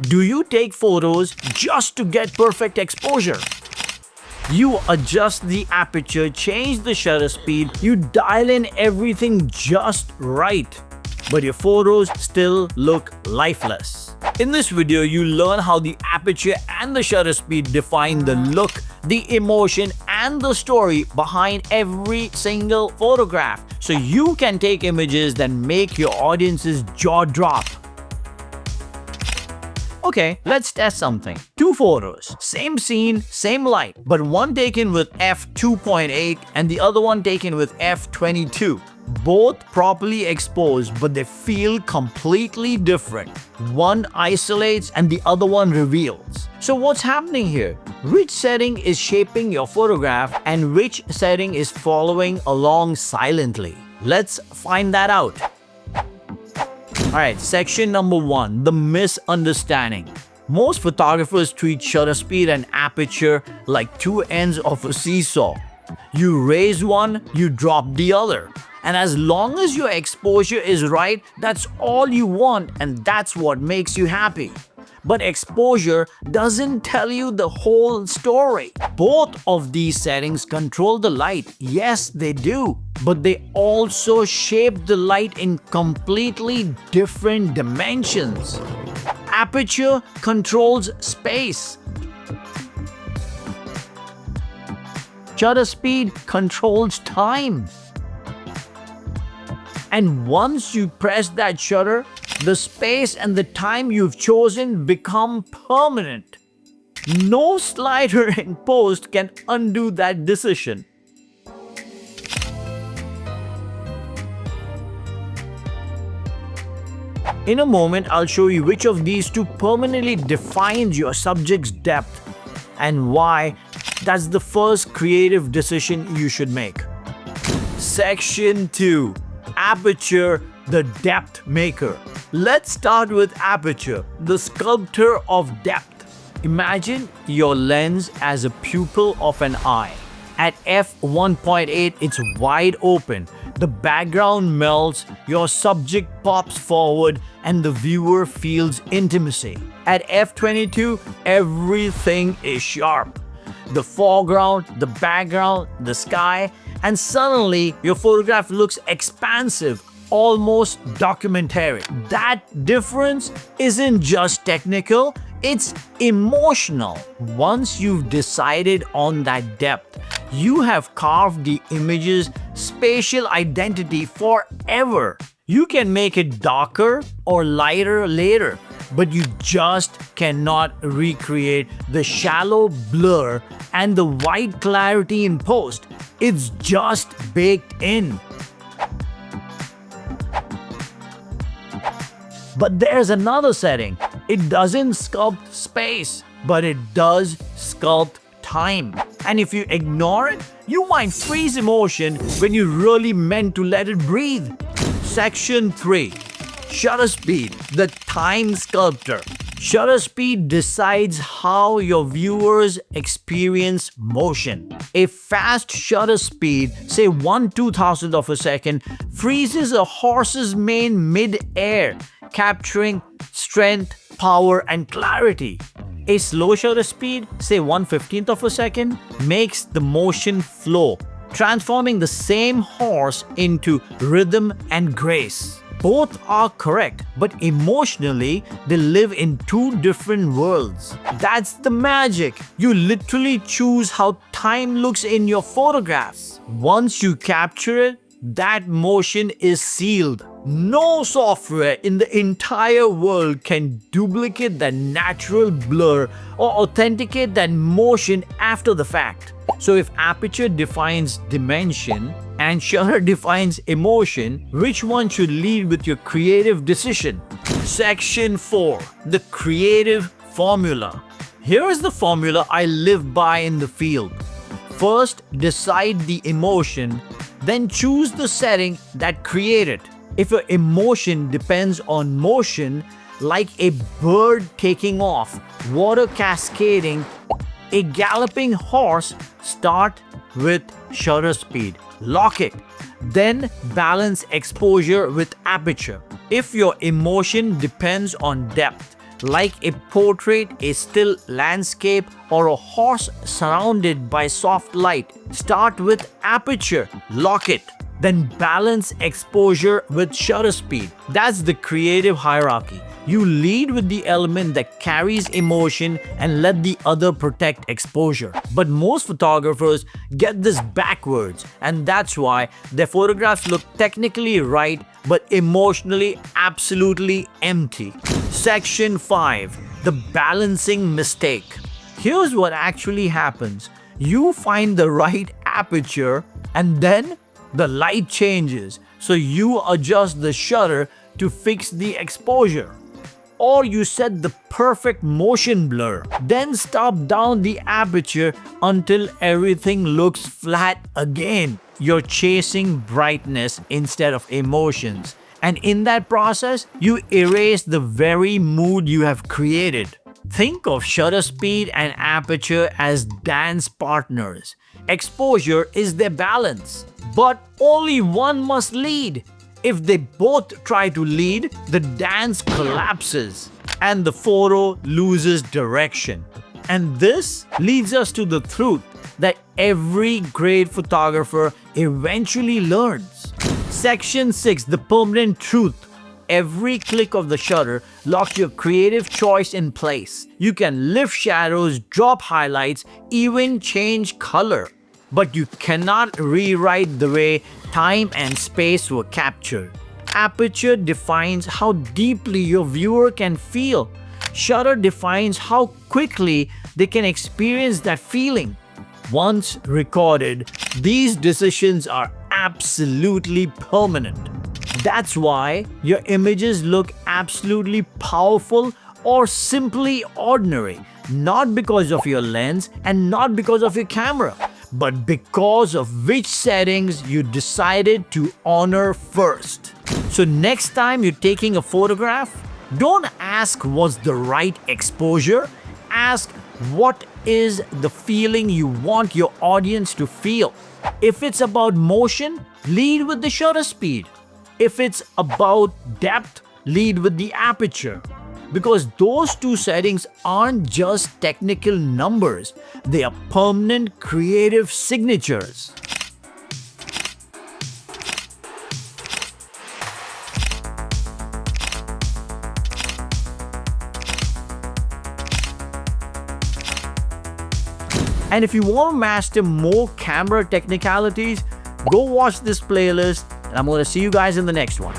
Do you take photos just to get perfect exposure? You adjust the aperture, change the shutter speed, you dial in everything just right, but your photos still look lifeless. In this video, you learn how the aperture and the shutter speed define the look, the emotion, and the story behind every single photograph, so you can take images that make your audience's jaw drop. Okay, let's test something. Two photos, same scene, same light, but one taken with f2.8 and the other one taken with f22. Both properly exposed, but they feel completely different. One isolates and the other one reveals. So what's happening here? Which setting is shaping your photograph and which setting is following along silently? Let's find that out. Alright, section number 1, the misunderstanding. Most photographers treat shutter speed and aperture like two ends of a seesaw. You raise one, you drop the other. And as long as your exposure is right, that's all you want and that's what makes you happy. But exposure doesn't tell you the whole story. Both of these settings control the light. Yes, they do. But they also shape the light in completely different dimensions. Aperture controls space. Shutter speed controls time. And once you press that shutter, the space and the time you've chosen become permanent. No slider in post can undo that decision. In a moment, I'll show you which of these two permanently defines your subject's depth and why that's the first creative decision you should make. Section 2. Aperture, the depth maker. Let's start with aperture, the sculptor of depth. Imagine your lens as a pupil of an eye. At f1.8, it's wide open. The background melts, your subject pops forward, and the viewer feels intimacy. At f22, everything is sharp. The foreground, the background, the sky, and suddenly your photograph looks expansive, almost documentary. That difference isn't just technical, it's emotional. Once you've decided on that depth, you have carved the image's spatial identity forever. You can make it darker or lighter later, but you just cannot recreate the shallow blur and the white clarity in post. It's just baked in. But there's another setting. It doesn't sculpt space, but it does sculpt time. And if you ignore it, you might freeze emotion when you really meant to let it breathe. Section 3. Shutter speed, the time sculptor. Shutter speed decides how your viewers experience motion. A fast shutter speed, say 1/2000th of a second, freezes a horse's mane mid-air, capturing strength, power, and clarity. A slow shutter speed, say 1/15th of a second, makes the motion flow, transforming the same horse into rhythm and grace. Both are correct, but emotionally, they live in two different worlds. That's the magic. You literally choose how time looks in your photographs. Once you capture it, that motion is sealed. No software in the entire world can duplicate that natural blur or authenticate that motion after the fact. So if aperture defines dimension and shutter defines emotion, which one should lead with your creative decision? Section 4. The creative formula. Here is the formula I live by in the field. First, decide the emotion, then choose the setting that created it. If your emotion depends on motion, like a bird taking off, water cascading, a galloping horse, start with shutter speed. Lock it. Then balance exposure with aperture. If your emotion depends on depth, like a portrait, a still landscape, or a horse surrounded by soft light. Start with aperture, lock it. Then balance exposure with shutter speed. That's the creative hierarchy. You lead with the element that carries emotion and let the other protect exposure. But most photographers get this backwards, and that's why their photographs look technically right but emotionally absolutely empty. Section 5. The balancing mistake. Here's what actually happens. You find the right aperture and then the light changes, so you adjust the shutter to fix the exposure. Or you set the perfect motion blur, then stop down the aperture until everything looks flat again. You're chasing brightness instead of emotions, and in that process, you erase the very mood you have created. Think of shutter speed and aperture as dance partners. Exposure is their balance, but only one must lead. If they both try to lead, the dance collapses and the photo loses direction. And this leads us to the truth that every great photographer eventually learns. Section 6. The permanent truth. Every click of the shutter locks your creative choice in place. You can lift shadows, drop highlights, even change color. But you cannot rewrite the way time and space were captured. Aperture defines how deeply your viewer can feel. Shutter defines how quickly they can experience that feeling. Once recorded, these decisions are absolutely permanent. That's why your images look absolutely powerful or simply ordinary, not because of your lens and not because of your camera, but because of which settings you decided to honor first. So next time you're taking a photograph, don't ask what's the right exposure, ask what is the feeling you want your audience to feel. If it's about motion, lead with the shutter speed. If it's about depth, lead with the aperture. Because those two settings aren't just technical numbers, they are permanent creative signatures. And if you want to master more camera technicalities, go watch this playlist, and I'm going to see you guys in the next one.